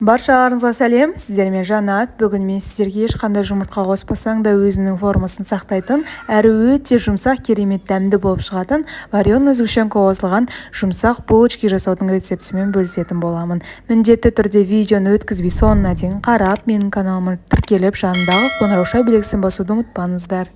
Баршаларыңызға сәлем, сіздермен Жанат. Бүгін мен сіздерге ешқандай жұмыртқа қоспасаң да өзінің формасын сақтайтын, әрі өте жұмсақ, керемет дәмді болып шығатын вареный сгущенка қосылған жұмсақ булочки жасаудың рецептімен бөлісетін боламын. Міндетті түрде видеоны өткізбей соңына дейін қарап, менің каналыма тіркеліп, жанындағы қоңырау белгісін басуды ұмытпаңыздар.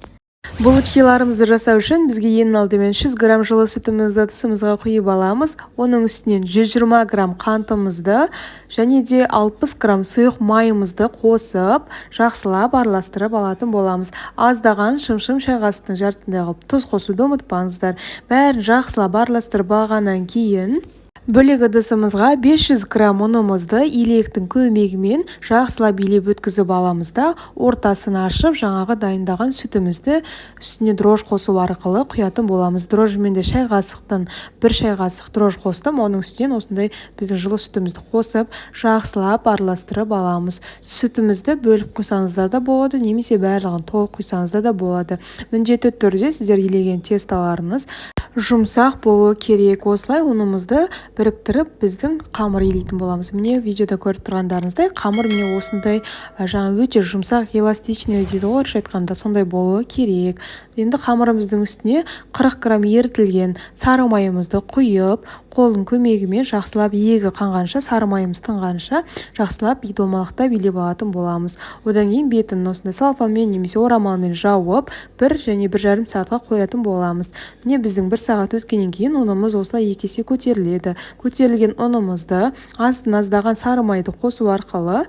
Булочкаларымызды жасау үшін бізге ең алдымен 100 грамм жылы сүтімізді ыдысымызға құйып аламыз. Оның үстінен 120 грамм қантымызды және де 60 грамм сұйық майымызды қосып, жақсылап араластырып алатын боламыз. Аздаған шым-шым шай қасығының жартысындай қылып тұз қосуды ұмытпаңыздар. Бәрін жақсылап араластырып алғаннан кейін бөлек ыдысымызға 500 грамм ұнымызды илектің көмегімен жақсылап илеп өткізіп аламыз да, ортасын ашып, жаңағы дайындаған сүтімізді үстіне дрож қосу арқылы құятын боламыз. Дрожмен де шай қасықтан 1 шай қасық дрож қостым, оның үстінен осындай біздің жылы сүтімізді қосып, жақсылап араластырып аламыз. Сүтімізді бөліп құйсаңыздар да болады, немесе барлығын толық құйсаңыздар да болады. Міндетті түрде сіздер илеген тесталарыңыз жұмсақ болуы керек. Осылай ұнымызды біріктіріп біздің қамыр илейтін боламыз. Міне видеода көріп тұрғандарыңыздай қамыр міне осындай жаңа өте жұмсақ, эластичный дейді ғой, орысша айтқанда сондай болуы керек. Енді қамырымыздың үстіне 40 грамм ерітілген сары майымызды құйып, қолдың көмегімен жақсылап егі қанғанша, сары майымыз тынғанша жақсылап домалақтап илеп алатын боламыз. Одан кейін бетін осындай салфанмен немесе орамалмен жауып, 1 және 1,5 сағатқа қоятын боламыз. Міне біздің 1 сағат өткеннен кейін ұнымыз осылай 2 есе көтеріледі. Көтерілген ұнымызды астын аздаған сары майды қосу арқылы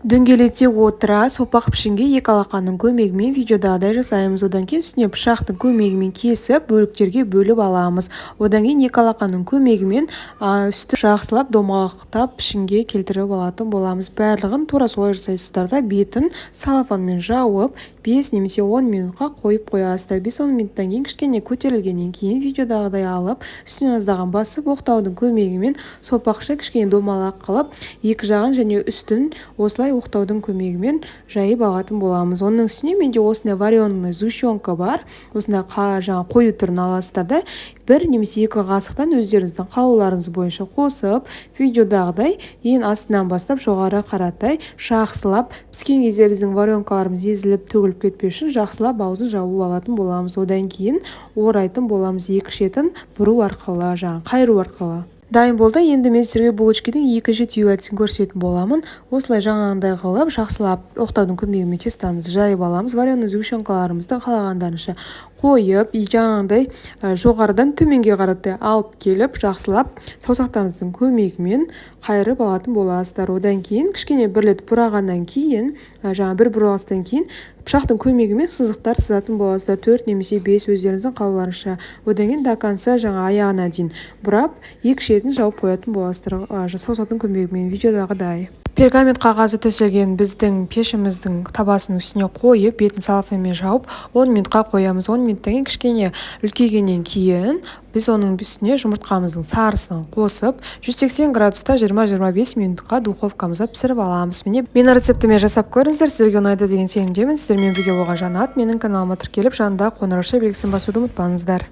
дөңгелете отыра сопақ пішінге 2 алақанның көмегімен видеодағыдай жасаймыз. Одан кейін үстіне пышақтың көмегімен кесіп, бөліктерге бөліп аламыз. Одан кейін 2 алақанның көмегімен үсті жақсылап домалақтап пішінге келтіріп алатын боламыз. Барлығын тура солай жасайсыздар да, бетін салфанмен жауып 5 немесе 10 минутқа қойып қоясыздар. 5-10 минуттан кейін кішкене көтерілгеннен кейін видеодағыдай алып, үстінен аздаған басып, оқтаудың көмегімен сопақша кішкене домалақ қылып, екі жағын және үстін осылай оқтаудың көмегімен жайып алатын боламыз. Оның үстіне менде осындай вареный сгущенка бар. Осындай жаңа қою түрін аласыздар да, 1 немесе 2 қасықтан өздеріңіздің қалауларыңыз бойынша қосып, видеодағыдай ең астынан бастап жоғары қаратай жақсылап піскен кезде біздің варенкаларымыз езіліп төгіліп кетпеу үшін жақсылап аузын жауып алатын боламыз. Одан кейін орайтын боламыз, екі шетін бұру арқылы, қайыру арқылы. Дайын болды. Енді мен сіздерге булочканың екінші түйу әдісін көрсететін боламын. Осылай жаңағындай қылып, жақсылап оқтаудың көмегімен тестамызды жайып аламыз. Вареный сгущенкаларымызды қалағандарынша қойып, жаңағындай жоғарыдан төменге қаратай алып келіп, жақсылап саусақтарыңыздың көмегімен қайырып алатын боласыздар. Одан кейін кішкене бірлетіп бұрағаннан кейін, бір бұралыстан кейін пышақтың көмегімен сызықтар сызатын боласыздар. 4 немесе 5 өздеріңіздің қалауларынша. Одан кейін до конца аяғына дейін бұрап, екі шетін жауып қоятын боласыздар. Саусақтың көмегімен видеодағыдай. Пергамент қағазы төселген біздің пешіміздің табасының үстіне қойып, бетін салфанмен жауып, 10 минутқа қоямыз. 10 минуттан кейін кішкене үлкейгеннен кейін біз оның үстіне жұмыртқамыздың сарысын қосып, 180 градуста 20-25 минутқа духовкамызда пісіріп аламыз. Міне менің рецептіме жасап көріңіздер. Сіздерге ұнайды деген сенімдемін. Сіздермен бірге болған Жанат. Менің каналыма тіркеліп, жанында қоңырау белгісін басуды ұмытпаңыздар.